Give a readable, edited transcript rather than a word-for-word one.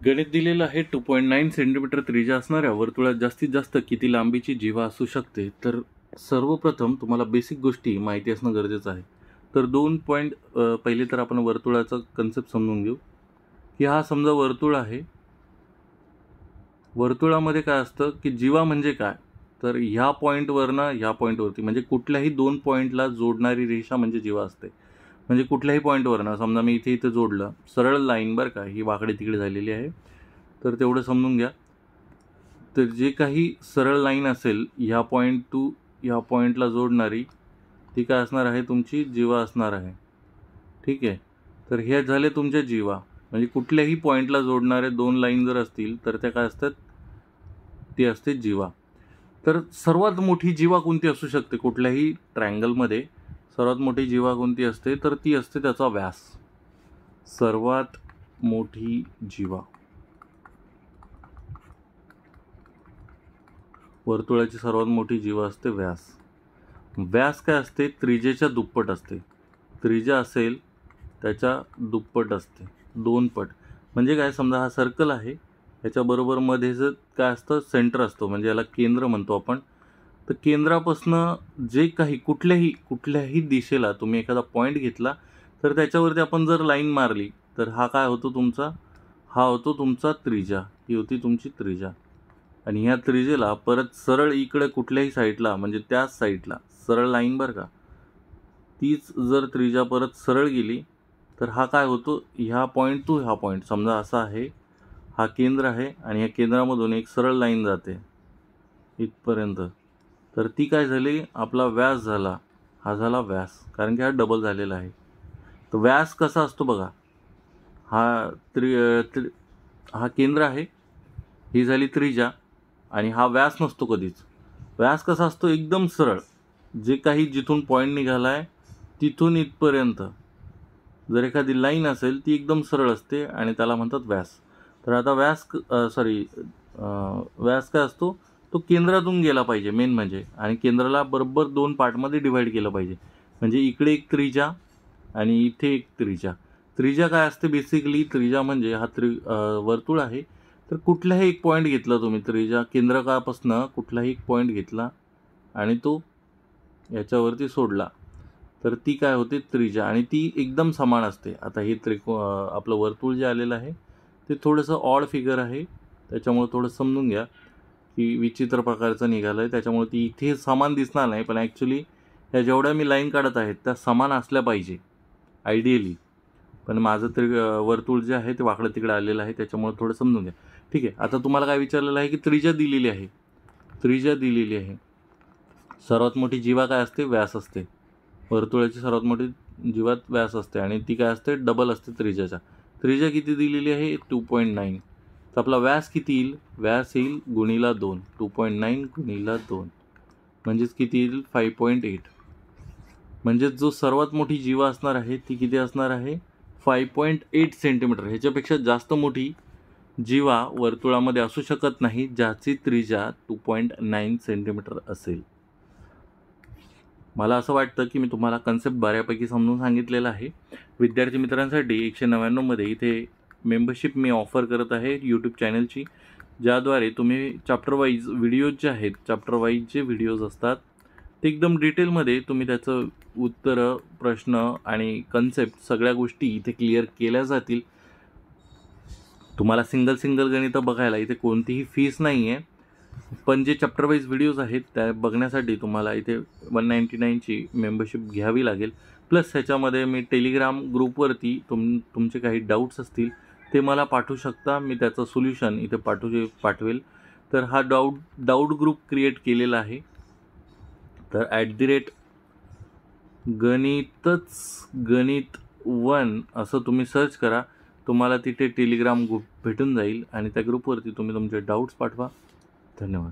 गणित दिलेलं आहे 2.9 सेंटीमीटर त्रिज्या असणाऱ्या वर्तुळात जास्तीत जास्त किती लांबीची जीवा असू शकते. तर सर्वप्रथम तुम्हाला बेसिक गोष्टी माहिती असणं गरजेचं आहे. तर पहिले तर आपण वर्तुळाचा कन्सेप्ट समजून घेऊ की हा समजा वर्तुळ आहे. वर्तुळामध्ये काय असतं की जीवा म्हणजे काय, तर ह्या पॉईंटवरनं ह्या पॉईंटवरती म्हणजे कुठल्याही दोन पॉईंटला जोडणारी रेषा म्हणजे जीवा असते. म्हणजे कुठल्याही पॉईंटवरनं समजा मी इथे जोडलं, सरळ लाईन बरं का, ही वाकडे तिकडे झालेली आहे, तर तेवढं समजून घ्या. तर जे काही सरळ लाईन असेल ह्या पॉईंट टू ह्या पॉईंटला जोडणारी, ती काय असणार आहे, तुमची जीवा असणार आहे. ठीक आहे. तर हे झाले तुमच्या जीवा. म्हणजे कुठल्याही पॉईंटला जोडणारे दोन लाईन जर असतील तर त्या काय असतात, ती असते जीवा. तर सर्वात मोठी जीवा कोणती असू शकते कुठल्याही ट्रायंगलमध्ये, सर्वात मोठी जीवा कोणती असते, तर ती असते त्याचा व्यास. सर्वात मोठी जीवा, वर्तुळाची सर्वात मोठी जीवा असते व्यास. व्यास काय असते, त्रिज्येच्या दुप्पट असते. त्रिज्या असेल त्याच्या दुप्पट असते, दोन पट. म्हणजे काय, समजा हा सर्कल आहे, ह्याच्याबरोबर मध्ये जर काय असतं, सेंटर असतो, म्हणजे याला केंद्र म्हणतो आपण. तर केंद्रापासनं जे काही कुठल्याही दिशेला तुम्ही एखादा पॉईंट घेतला तर त्याच्यावरती आपण जर लाईन मारली तर हा काय होतो तुमचा, हा होतो तुमचा त्रिज्या. ही होती तुमची त्रिज्या. आणि ह्या त्रिज्येला परत सरळ इकडे कुठल्याही साईडला, म्हणजे त्याच साईडला सरळ लाईन बरं का, तीच जर त्रिज्या परत सरळ गेली तर हा काय होतो, ह्या पॉईंट टू ह्या पॉईंट, समजा असा आहे, हा केंद्र आहे आणि ह्या केंद्रामधून एक सरळ लाईन जाते इथपर्यंत, तर ती काय झाली, आपला व्यास झाला. हा झाला व्यास, कारण की हा डबल झालेला आहे. तर व्यास कसा असतो बघा, हा केंद्र आहे, ही झाली त्रिज्या, आणि हा व्यास नसतो कधीच. व्यास कसा असतो, एकदम सरळ, जे काही जिथून पॉईंट निघाला आहे तिथून इथपर्यंत जर एखादी लाईन असेल ती एकदम सरळ असते आणि त्याला म्हणतात व्यास. तर आता व्यास काय असतो, तो केंद्रातून गेला पाहिजे मेन म्हणजे, आणि केंद्राला बरोबर दोन पार्टमध्ये डिवाईड केलं पाहिजे. म्हणजे इकडे एक त्रिज्या आणि इथे एक त्रिज्या. त्रिज्या काय असते बेसिकली, त्रिज्या म्हणजे हा वर्तुळ आहे, तर कुठलाही एक पॉईंट घेतला तुम्ही, त्रिज्या केंद्रकापासनं कुठलाही एक पॉईंट घेतला आणि तो याच्यावरती सोडला तर ती काय होते, त्रिज्या, आणि ती एकदम समान असते. आता हे आपलं वर्तुळ जे आलेलं आहे ते थोडंसं ऑड फिगर आहे, त्याच्यामुळे थोडं समजून घ्या की विचित्र प्रकारचं निघालं आहे, त्याच्यामुळे ती इथे समान दिसणार नाही, पण ॲक्च्युली ह्या जेवढ्या मी लाईन काढत आहेत त्या समान असल्या पाहिजे आयडियली. पण माझं वर्तुळ जे आहे ते वाकडं तिकडे आलेलं आहे, त्याच्यामुळे थोडं समजून घ्या. ठीक आहे. आता तुम्हाला काय विचारलेलं आहे की त्रिज्या दिलेली आहे, त्रिज्या दिलेली आहे. सर्वात मोठी जीवा काय असते, व्यास असते. वर्तुळाची सर्वात मोठी जीवा व्यास असते आणि ती काय असते, डबल असते त्रिज्याच्या. त्रिज्या किती दिलेली आहे, 2.9. तर आपला व्यास किती येईल, व्यास येईल गुणिला 2, 2.9 गुणिला 2 म्हणजेच किती येईल, 5.8. म्हणजे जो सर्वात मोठी जीवा असणार आहे ती किती असणार आहे, 5.8 सेंटीमीटर. ह्याच्यापेक्षा जास्त मोठी जीवा वर्तुळामध्ये असू शकत नाही ज्याची त्रिज्या 2.9 सेंटीमीटर असेल. मला असं वाटतं की मी तुम्हाला कन्सेप्ट बऱ्यापैकी समजून सांगितलेला आहे. विद्यार्थी मित्रांसाठी 199मध्ये इथे मेंबरशिप मी ऑफर करत आहे यूट्यूब चॅनलची, ज्याद्वारे तुम्ही चॅप्टर वाईज व्हिडिओज जे आहेत, चॅप्टर वाईज जे व्हिडिओज असतात ते एकदम डिटेलमध्ये तुम्ही त्याचं उत्तरं, प्रश्न आणि कन्सेप्ट सगळ्या गोष्टी इथे क्लिअर केल्या जातील. तुम्हाला सिंगल गणितं बघायला इथे कोणतीही फीस नाही आहे, पण जे चॅप्टर वाईज व्हिडिओज आहेत त्या बघण्यासाठी तुम्हाला इथे 199ची मेंबरशिप घ्यावी लागेल. प्लस ह्याच्यामध्ये मी टेलिग्राम ग्रुपवरती तुमचे काही डाऊट्स असतील ते मला पाठवू शकता, मी त्याचं सोल्युशन इथे पाठवेल. तर हा डाऊट ग्रुप क्रिएट केलेला आहे. तर @गणित1 असं तुम्ही सर्च करा, तुम्हाला तिथे टेलिग्राम ग्रुप भेटून जाईल आणि त्या ग्रुपवरती तुम्ही तुमचे डाऊट्स पाठवा. धन्यवाद.